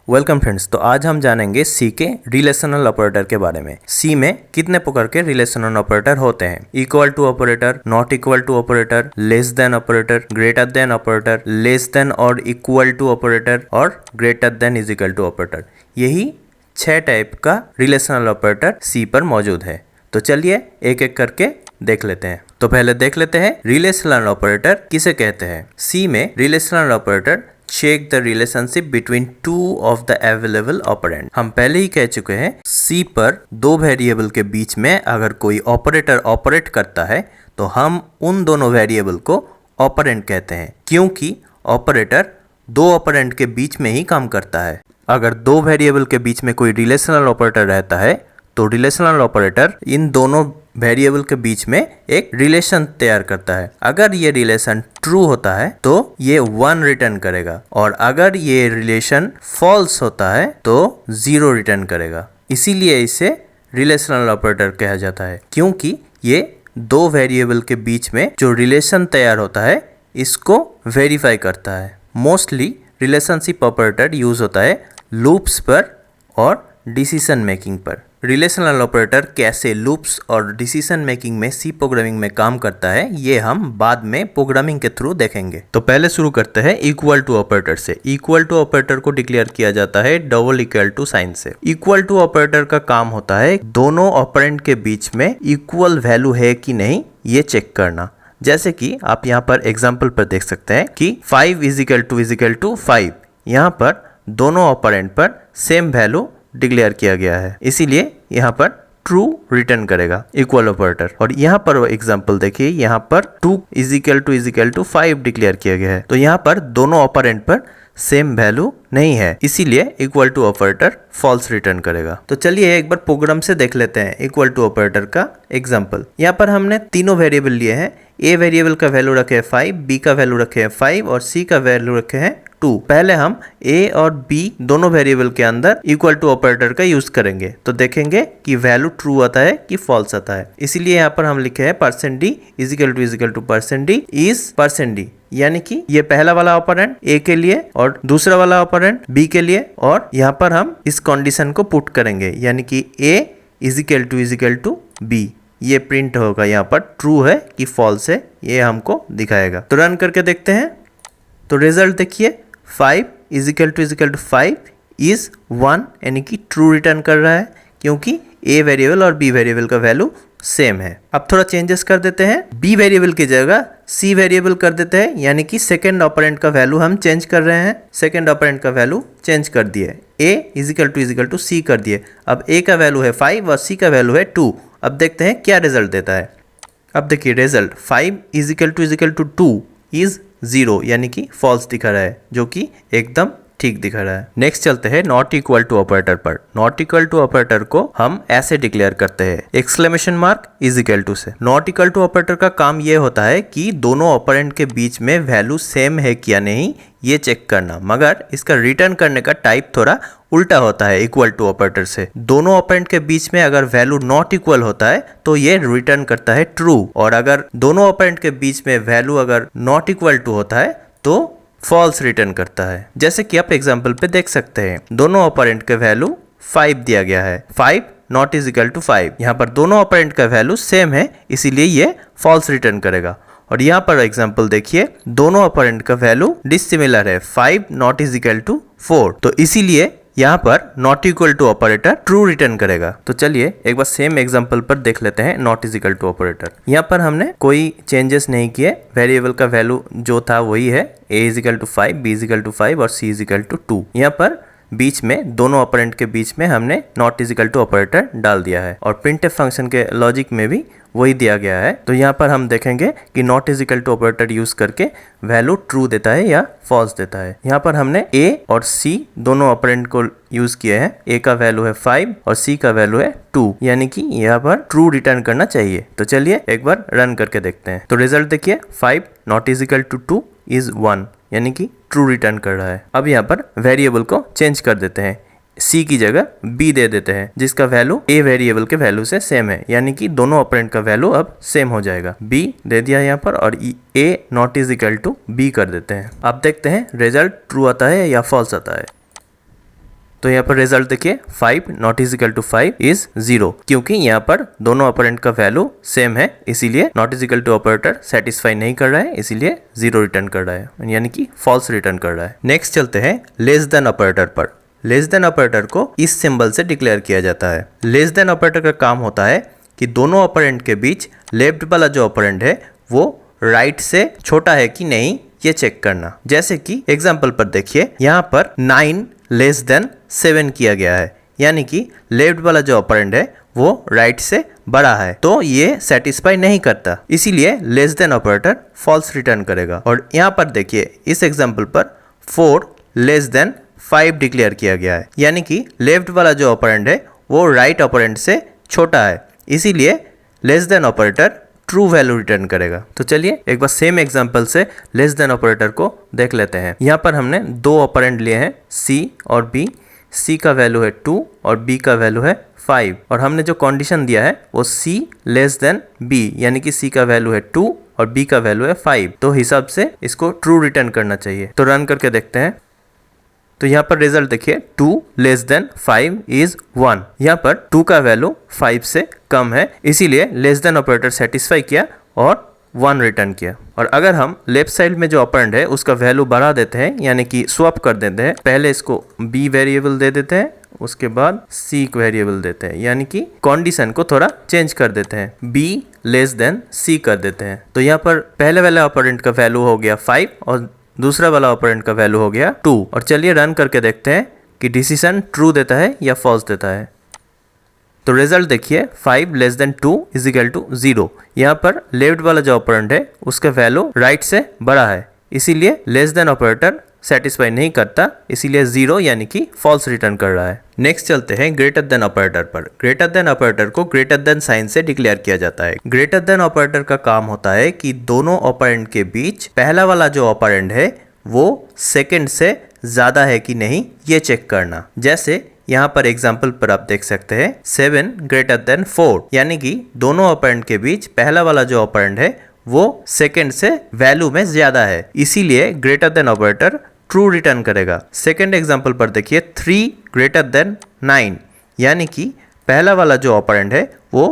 Welcome friends. तो आज हम जानेंगे सी के रिलेशनल ऑपरेटर के बारे में। सी में कितने प्रकार के रिलेशनल ऑपरेटर होते हैं? Equal to operator, not equal to operator, less than operator, greater than operator, less than और इक्वल टू ऑपरेटर और greater than is equal to operator. यही 6 टाइप का रिलेशनल ऑपरेटर सी पर मौजूद है। तो चलिए एक एक करके देख लेते हैं। तो पहले देख लेते हैं रिलेशनल ऑपरेटर किसे कहते हैं। सी में relational operator check the relationship between two of the available operand. हम पहले ही कह चुके हैं सी पर दो वेरिएबल के बीच में अगर कोई ऑपरेटर ऑपरेट करता है तो हम उन दोनों वेरिएबल को ऑपरेंड कहते हैं, क्योंकि ऑपरेटर दो ऑपरेंड के बीच में ही काम करता है। अगर दो वेरिएबल के बीच में कोई रिलेशनल ऑपरेटर रहता है तो रिलेशनल ऑपरेटर इन दोनों वेरिएबल के बीच में एक रिलेशन तैयार करता है। अगर ये रिलेशन ट्रू होता है तो ये 1 रिटर्न करेगा और अगर ये रिलेशन फॉल्स होता है तो 0 रिटर्न करेगा। इसीलिए इसे रिलेशनल ऑपरेटर कहा जाता है, क्योंकि ये दो वेरिएबल के बीच में जो रिलेशन तैयार होता है इसको वेरीफाई करता है। मोस्टली रिलेशनशिप ऑपरेटर यूज होता है लूप्स पर और डिसीजन मेकिंग पर। रिलेशनल ऑपरेटर कैसे लूप्स और डिसीजन मेकिंग में सी प्रोग्रामिंग में काम करता है ये हम बाद में प्रोग्रामिंग के थ्रू देखेंगे। तो पहले शुरू करते हैं इक्वल टू ऑपरेटर से। इक्वल टू ऑपरेटर को डिक्लेयर किया जाता है डबल इक्वल टू साइन से। इक्वल टू ऑपरेटर का काम होता है दोनों ऑपरेंड के बीच में इक्वल वैल्यू है कि नहीं ये चेक करना। जैसे कि आप यहाँ पर एग्जाम्पल पर देख सकते हैं कि 5 इज इक्वल टू 5। यहाँ पर दोनों ऑपरेंड पर सेम वैल्यू डिक्लेयर किया गया है, इसीलिए यहाँ पर ट्रू रिटर्न करेगा इक्वल ऑपरेटर। और यहाँ पर एग्जांपल देखिए, यहाँ पर 2 इज इक्वल टू 5 डिक्लेयर किया गया है, तो यहाँ पर दोनों ऑपरेंड पर सेम वैल्यू नहीं है, इसीलिए equal to operator false return करेगा। तो चलिए एक बार प्रोग्राम से देख लेते हैं इक्वल टू ऑपरेटर का एग्जांपल। यहाँ पर हमने तीनों वेरिएबल लिए हैं। ए वेरिएबल का वैल्यू रखे हैं 5, बी का वैल्यू रखे हैं 5 और सी का वैल्यू रखे हैं 2। पहले हम ए और बी दोनों वेरिएबल के अंदर इक्वल टू ऑपरेटर का यूज करेंगे तो देखेंगे कि वैल्यू ट्रू आता है कि फॉल्स आता है। इसीलिए यहाँ पर हम लिखे हैं %d is equal to %d is %d, यानी कि ये पहला वाला ऑपरेंड ए के लिए और दूसरा वाला ऑपरेंड बी के लिए, और यहाँ पर हम इस कंडीशन को पुट करेंगे, यानी कि ए इज इक्वल टू बी। ये प्रिंट होगा यहाँ पर ट्रू है कि फॉल्स है, ये हमको दिखाएगा। तो रन करके देखते हैं। तो रिजल्ट देखिए 5 इज इक्वल टू 5 इज 1, यानी कि ट्रू रिटर्न कर रहा है क्योंकि ए वेरिएबल और बी वेरिएबल का वैल्यू सेम है। अब थोड़ा चेंजेस कर देते हैं, बी वेरिएबल की जगह सी वेरिएबल कर देते हैं, यानी कि सेकेंड ऑपरेंड का वैल्यू हम चेंज कर रहे हैं। सेकेंड ऑपरेंड का वैल्यू चेंज कर दिए, ए इज इक्वल टू सी कर दिए। अब ए का वैल्यू है 5 और सी का वैल्यू है 2। अब देखते हैं क्या रिजल्ट देता है। अब देखिए result 5 is equal to 2 is 0, यानी कि फॉल्स दिखा रहा है, जो कि एकदम ठीक दिखा रहा है। नेक्स्ट चलते हैं नॉट इक्वल टू ऑपरेटर पर। नॉट इक्वल टू ऑपरेटर को हम ऐसे डिक्लेयर करते हैं exclamation mark is equal to से। नॉट इक्वल टू ऑपरेटर का काम ये होता है कि दोनों ऑपरेंड के बीच में वैल्यू सेम है क्या नहीं ये चेक करना, मगर इसका रिटर्न करने का टाइप थोड़ा उल्टा होता है इक्वल टू ऑपरेटर से। दोनों ऑपरेंड के बीच में अगर वैल्यू नॉट इक्वल होता है तो ये रिटर्न करता है ट्रू, और अगर दोनों ऑपरेंड के बीच में वैल्यू अगर नॉट इक्वल टू होता है तो फॉल्स रिटर्न करता है। जैसे कि आप एग्जांपल पे देख सकते हैं, दोनों ऑपरेंड का वैल्यू 5 दिया गया है, 5 नॉट इज इक्वल टू 5। यहाँ पर दोनों ऑपरेंड का वैल्यू सेम है, इसीलिए ये फॉल्स रिटर्न करेगा। और यहाँ पर एग्जांपल देखिए, दोनों ऑपरेंड का वैल्यू डिसिमिलर है, 5 नॉट इज इक्वल टू 4, तो इसीलिए यहाँ पर not equal to operator true return करेगा। तो चलिए एक बार सेम एग्जांपल पर देख लेते हैं not is equal to operator. यहाँ पर हमने कोई चेंजेस नहीं किए, वेरिएबल का वैल्यू जो था वही है, A is equal to 5, B is equal to 5 और सी इज इक्वल टू 2। यहाँ पर बीच में दोनों ऑपरेंड के बीच में हमने not is equal to operator डाल दिया है, और प्रिंटफ फंक्शन के लॉजिक में भी वही दिया गया है। तो यहाँ पर हम देखेंगे कि not is equal to operator use करके वैल्यू ट्रू देता है या फॉल्स देता है। यहाँ पर हमने ए और सी दोनों ऑपरेंड को यूज किए हैं। ए का वैल्यू है 5 और सी का वैल्यू है 2, यानी कि यहाँ पर ट्रू रिटर्न करना चाहिए। तो चलिए एक बार रन करके देखते हैं। तो रिजल्ट देखिए 5 not is equal to 2 is 1, यानी कि ट्रू रिटर्न कर रहा है। अब यहाँ पर वेरिएबल को चेंज कर देते हैं, सी की जगह बी दे देते हैं, जिसका वैल्यू ए वेरिएबल के वैल्यू से सेम है, यानी कि दोनों ऑपरेंड का वैल्यू अब सेम हो जाएगा। बी दे दिया यहाँ पर और A not is equal to B कर देते हैं। अब देखते हैं रिजल्ट ट्रू आता है या फॉल्स आता है। तो यहाँ पर रिजल्ट देखिए 5 not is equal to 5 is 0, क्योंकि यहाँ पर दोनों ऑपरेंड का वैल्यू सेम है, इसीलिए not is equal to operator satisfy नहीं कर रहा है, इसीलिए 0 रिटर्न कर रहा है, यानी कि फॉल्स रिटर्न कर रहा है। नेक्स्ट चलते हैं लेस देन ऑपरेटर पर। लेस देन ऑपरेटर को इस सिंबल से डिक्लेयर किया जाता है। लेस देन ऑपरेटर का काम होता है कि दोनों ऑपरेंड के बीच लेफ्ट वाला जो ऑपरेंड है वो राइट से छोटा है कि नहीं ये चेक करना। जैसे कि एग्जांपल पर देखिए, यहाँ पर 9 लेस देन 7 किया गया है, यानी कि लेफ्ट वाला जो ऑपरेंड है वो राइट से बड़ा है, तो ये सेटिस्फाई नहीं करता, इसीलिए less than operator false return करेगा। और यहाँ पर देखिए इस एग्जांपल पर 4 लेस देन 5 डिक्लेयर किया गया है, यानी कि लेफ्ट वाला जो ऑपरेंड है वो राइट ऑपरेंड से छोटा है, इसीलिए less than operator true value return करेगा। तो चलिए एक बार सेम एग्जांपल से लेस देन ऑपरेटर को देख लेते हैं। यहाँ पर हमने दो ऑपरेंड लिए हैं C और B। C का वैल्यू है 2 और B का वैल्यू है 5, और हमने जो कंडीशन दिया है वो C लेस देन B, यानी कि C का वैल्यू है 2 और B का वैल्यू है 5, तो हिसाब से इसको ट्रू रिटर्न करना चाहिए। तो रन करके देखते हैं। तो यहाँ पर रिजल्ट देखिए 2 लेस देन 5 इज 1। यहाँ पर 2 का वैल्यू 5 से कम है, इसीलिए लेस देन ऑपरेटर सेटिस्फाई किया और 1 रिटर्न किया। और अगर हम लेफ्ट साइड में जो ऑपरेंड है उसका वैल्यू बढ़ा देते हैं, यानी कि स्वैप कर देते हैं, पहले इसको B वेरिएबल दे देते हैं, उसके बाद C वेरिएबल देते हैं, यानी कि कंडीशन को थोड़ा चेंज कर देते हैं, B लेस देन C कर देते हैं। तो यहाँ पर पहले वाले ऑपरेंड का वैल्यू हो गया 5 और दूसरा वाला ऑपरेंड का वैल्यू हो गया 2। और चलिए रन करके देखते हैं कि डिसीजन ट्रू देता है या फॉल्स देता है। तो रिजल्ट देखिए 5 less than 2 is equal to 0। यहाँ पर लेफ्ट वाला जो ऑपरेंड है उसका वैल्यू राइट से बड़ा है, इसीलिए लेस देन ऑपरेटर सेटिस्फाई नहीं करता, इसीलिए 0 यानी कि फॉल्स रिटर्न कर रहा है। नेक्स्ट चलते हैं ग्रेटर देन ऑपरेटर पर। ग्रेटर देन ऑपरेटर को ग्रेटर देन साइन से डिक्लेयर किया जाता है। ग्रेटर देन ऑपरेटर का काम होता है कि दोनों ऑपरेंड के बीच पहला वाला जो ऑपरेंड है वो सेकंड से ज्यादा है कि नहीं ये चेक करना। जैसे यहाँ पर एग्जाम्पल पर आप देख सकते हैं 7 ग्रेटर देन 4, यानी कि दोनों ऑपरेंड के बीच पहला वाला जो ऑपरेंड है वो सेकंड से वैल्यू में ज्यादा है, इसीलिए greater than operator true return करेगा। सेकंड एग्जांपल पर देखिए 3 ग्रेटर देन 9, यानी कि पहला वाला जो ऑपरेंड है वो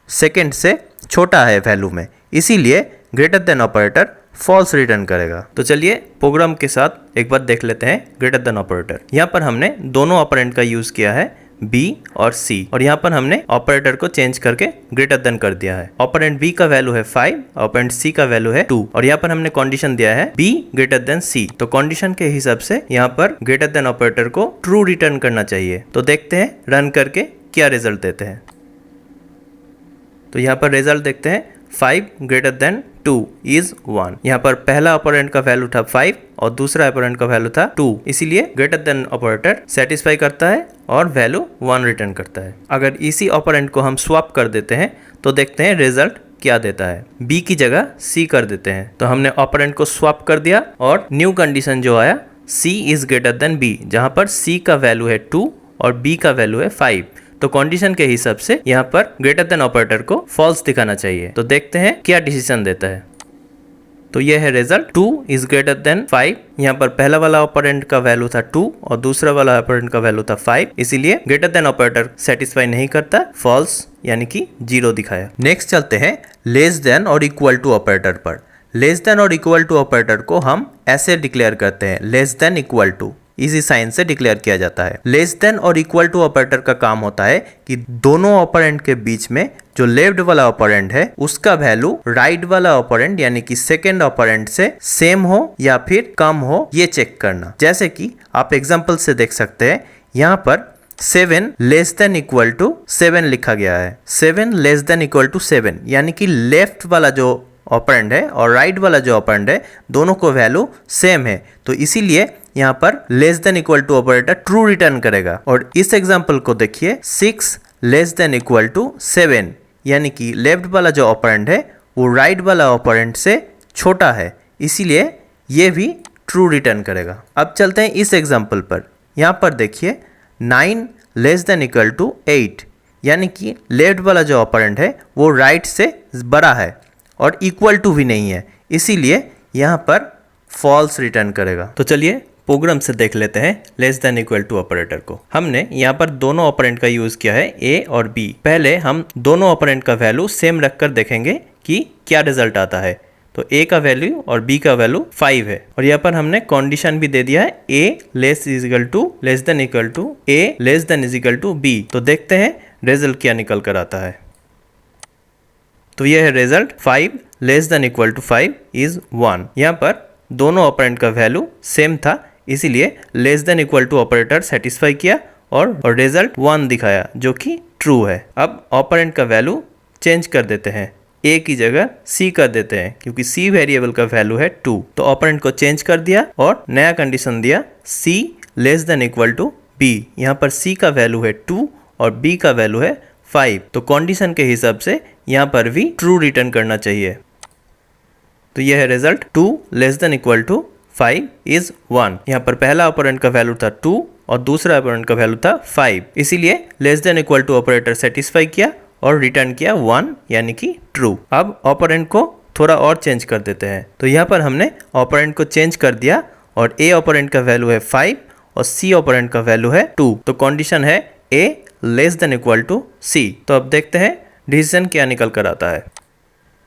सेकंड से छोटा है वैल्यू में, इसीलिए greater than operator false return करेगा। तो चलिए प्रोग्राम के साथ एक बार देख लेते हैं ग्रेटर देन ऑपरेटर। यहाँ पर हमने दोनों ऑपरेंड का यूज किया है B और C, और यहाँ पर हमने ऑपरेटर को चेंज करके ग्रेटर देन कर दिया है। ऑपरेंड B का वैल्यू है 5, ऑपरेंड C का वैल्यू है 2, और यहाँ पर हमने कंडीशन दिया है B ग्रेटर देन C। तो कंडीशन के हिसाब से यहाँ पर ग्रेटर देन ऑपरेटर को ट्रू रिटर्न करना चाहिए। तो देखते हैं रन करके क्या रिजल्ट देते हैं। तो यहाँ पर रिजल्ट देखते हैं 5 ग्रेटर देन 2 इज 1। यहाँ पर पहला ऑपरेंड का वैल्यू था 5 और दूसरा ऑपरेंड का वैल्यू था 2, इसीलिए ग्रेटर देन ऑपरेटर सेटिस्फाई करता है और वैल्यू 1 रिटर्न करता है। अगर इसी ऑपरेंड को हम स्वैप कर देते हैं तो देखते हैं रिजल्ट क्या देता है। B की जगह C कर देते हैं, तो हमने ऑपरेंड को स्वैप कर दिया और न्यू कंडीशन जो आया C is greater than B, जहाँ पर C का वैल्यू है 2 और B का वैल्यू है 5। तो कंडीशन के हिसाब से यहाँ पर ग्रेटर देन ऑपरेटर को फॉल्स दिखाना चाहिए। तो देखते हैं क्या डिसीजन देता है। तो ये है रिजल्ट 2 इज ग्रेटर देन 5। यहाँ पर पहला वाला ऑपरेंड का वैल्यू था 2 और दूसरा वाला ऑपरेंड का वैल्यू था 5, इसीलिए ग्रेटर देन ऑपरेटर सेटिस्फाई नहीं करता, फॉल्स यानी कि 0 दिखाया। नेक्स्ट चलते हैं लेस देन और इक्वल टू ऑपरेटर पर। लेस देन और इक्वल टू ऑपरेटर को हम ऐसे डिक्लेयर करते हैं, लेस देन इक्वल टू, इसी साइन से डिक्लेयर किया जाता है। लेस देन और इक्वल टू ऑपरेटर का काम होता है कि दोनों ऑपरेंड के बीच में जो लेफ्ट वाला ऑपरेंड है उसका वैल्यू राइट वाला ऑपरेंड यानी कि सेकंड ऑपरेंड से सेम हो या फिर कम हो ये चेक करना। जैसे कि आप एग्जांपल से देख सकते हैं, यहाँ पर 7 लेस देन इक्वल टू 7 लिखा गया है। 7 लेस देन इक्वल टू 7, यानी कि लेफ्ट वाला जो ऑपरेंड है और राइट वाला जो ऑपरेंड है दोनों को वैल्यू सेम है, तो इसीलिए यहाँ पर less than equal to operator true return करेगा। और इस एग्जांपल को देखिए 6 लेस देन इक्वल टू 7, यानी कि लेफ्ट वाला जो ऑपरेंड है वो राइट वाला ऑपरेंड से छोटा है, इसीलिए ये भी ट्रू रिटर्न करेगा। अब चलते हैं इस एग्जांपल पर। यहाँ पर देखिए 9 लेस देन इक्वल टू 8, यानी कि लेफ्ट वाला जो ऑपरेंड है वो राइट से बड़ा है और इक्वल टू भी नहीं है, इसीलिए यहाँ पर फॉल्स रिटर्न करेगा। तो चलिए प्रोग्राम से देख लेते हैं less than equal to operator को। हमने यहाँ पर दोनों ऑपरेंड का यूज किया है ए और बी। पहले हम दोनों ऑपरेंड का वैल्यू सेम रखकर देखेंगे कि क्या रिजल्ट आता है। तो ए का वैल्यू और बी का वैल्यू 5 है और यहाँ पर हमने कंडीशन भी दे दिया है A less than equal to A less than is equal to B. तो देखते हैं रिजल्ट क्या निकल कर आता है। तो यह है result 5 less than equal to 5 is 1। यहाँ पर दोनों ऑपरेंड का वैल्यू सेम था, इसीलिए less than equal to operator satisfy किया और रिजल्ट 1 दिखाया जो कि ट्रू है। अब ऑपरेंड का वैल्यू चेंज कर देते हैं, ए की जगह सी कर देते हैं क्योंकि सी वेरिएबल का वैल्यू है 2। तो ऑपरेंड को चेंज कर दिया और नया कंडीशन दिया C less than equal to B. यहाँ पर सी का वैल्यू है 2 और बी का वैल्यू है 5। तो कंडीशन के हिसाब से यहाँ पर भी ट्रू रिटर्न करना चाहिए। तो यह है result 2 less than equal to 5 is 1। यहाँ पर पहला ऑपरेंड का वैल्यू था 2 और दूसरा ऑपरेंड का वैल्यू था 5, इसीलिए less than equal to operator satisfy किया और रिटर्न किया 1 यानी कि ट्रू। अब ऑपरेंड को थोड़ा और चेंज कर देते हैं। तो यहाँ पर हमने ऑपरेंड को चेंज कर दिया और ए ऑपरेंड का वैल्यू है 5 और सी ऑपरेंड का वैल्यू है 2। तो कंडीशन है A less than equal to सी। तो अब देखते हैं डिसीजन क्या निकल कर आता है।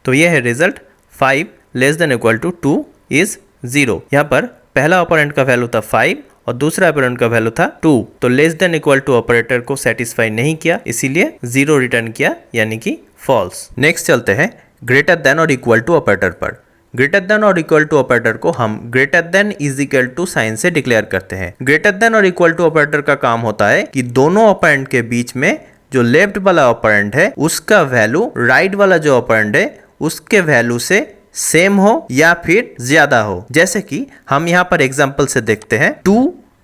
तो यह है result 5 less than equal to 2 is 0। यहाँ पर पहला ऑपरेंड का वैल्यू था 5 और दूसरा ऑपरेंड का वैल्यू था 2। तो less than equal to operator को सेटिस्फाई नहीं किया, इसीलिए 0 रिटर्न किया यानी कि फॉल्स। नेक्स्ट चलते हैं ग्रेटर देन और इक्वल टू ऑपरेटर पर। ग्रेटर देन और इक्वल टू ऑपरेटर को हम greater than is equal to sign से डिक्लेयर करते हैं। ग्रेटर देन और इक्वल टू ऑपरेटर का काम होता है कि दोनों ऑपरेंड के बीच में जो लेफ्ट वाला ऑपरेंड है उसका वैल्यू राइट वाला जो ऑपरेंड है उसके वैल्यू से सेम हो या फिर ज्यादा हो। जैसे कि हम यहाँ पर एग्जांपल से देखते हैं 2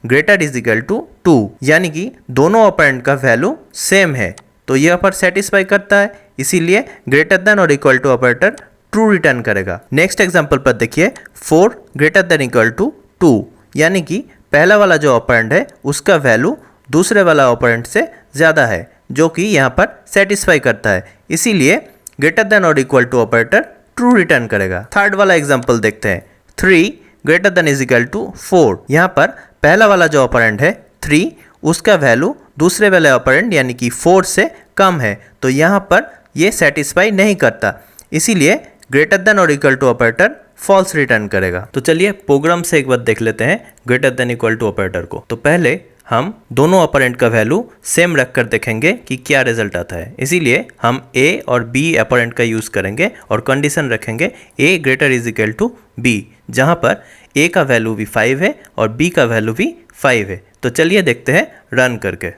ग्रेटर इज इक्वल टू 2, यानी कि दोनों ऑपरेंड का वैल्यू सेम है, तो यहाँ पर सेटिस्फाई करता है, इसीलिए ग्रेटर देन और equal to operator true return करेगा। नेक्स्ट एग्जांपल पर देखिए 4 ग्रेटर देन इक्वल टू 2, यानी कि पहला वाला जो ऑपरेंड है उसका वैल्यू दूसरे वाला ऑपरेंड से ज़्यादा है, जो कि यहाँ पर सेटिस्फाई करता है, इसीलिए ग्रेटर देन और equal to operator true return करेगा। थर्ड वाला एग्जांपल देखते हैं 3 greater than is equal to 4। यहाँ पर पहला वाला जो ऑपरेंड है 3 उसका वैल्यू दूसरे वाले ऑपरेंड यानी कि 4 से कम है, तो यहाँ पर ये सेटिस्फाई नहीं करता, इसीलिए ग्रेटर देन और equal to operator false return करेगा। तो चलिए प्रोग्राम से एक बार देख लेते हैं greater than equal to operator को। तो पहले हम दोनों ऑपरेंड का वैल्यू सेम रखकर देखेंगे कि क्या रिजल्ट आता है, इसीलिए हम ए और बी ऑपरेंड का यूज़ करेंगे और कंडीशन रखेंगे A greater is equal to B, जहाँ पर ए का वैल्यू भी 5 है और बी का वैल्यू भी 5 है। तो चलिए देखते हैं रन करके।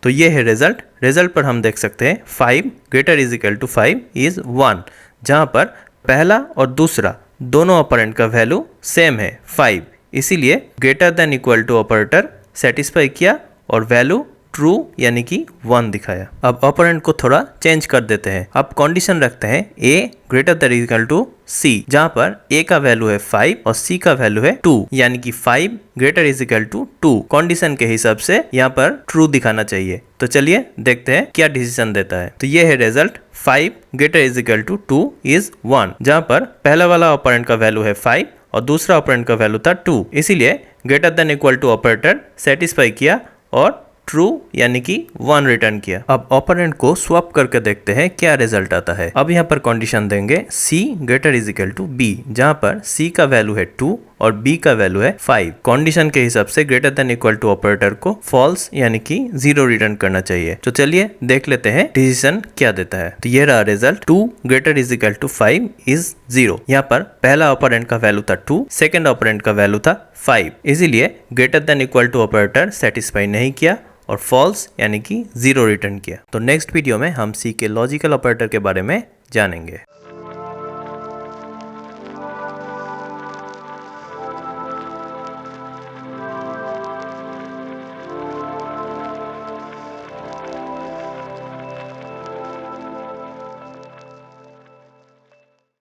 तो ये है रिजल्ट पर हम देख सकते हैं 5 greater is equal to 5 is 1, जहाँ पर पहला और दूसरा दोनों ऑपरेंड का वैल्यू सेम है 5, इसीलिए greater than equal to operator satisfy किया और वैल्यू ट्रू यानी कि 1 दिखाया। अब ऑपरेंड को थोड़ा चेंज कर देते हैं। अब कंडीशन रखते हैं ए ग्रेटर देन इक्वल टू सी, जहाँ पर ए का वैल्यू है 5 और सी का वैल्यू है 2, यानी कि 5 greater is equal to 2। Condition के हिसाब से यहाँ पर ट्रू दिखाना चाहिए। तो चलिए देखते हैं क्या डिसीजन देता है। तो ये है result 5 greater is equal to 2 is 1, जहाँ पर पहला वाला ऑपरेंड का वैल्यू है 5 और दूसरा ऑपरेंड का वैल्यू था 2, इसीलिए greater than equal to operator satisfy किया और ट्रू यानी कि 1 रिटर्न किया। अब ऑपरेंड को स्वैप करके देखते हैं क्या रिजल्ट आता है। अब यहाँ पर कंडीशन देंगे C greater is equal to B, जहाँ पर C का वैल्यू है 2 और B का वैल्यू है 5। कंडीशन के हिसाब से greater than equal to operator को फॉल्स यानी कि 0 रिटर्न करना चाहिए। तो चलिए देख लेते हैं डिसीजन क्या देता है। तो ये रहा result 2 greater is equal to 5 is 0। यहाँ पर पहला ऑपरेंड का वैल्यू था 2, सेकेंड ऑपरेंड का वैल्यू था 5, इसीलिए greater than equal to operator satisfy नहीं किया और फॉल्स यानी कि 0 रिटर्न किया। तो नेक्स्ट वीडियो में हम सी के लॉजिकल ऑपरेटर के बारे में जानेंगे।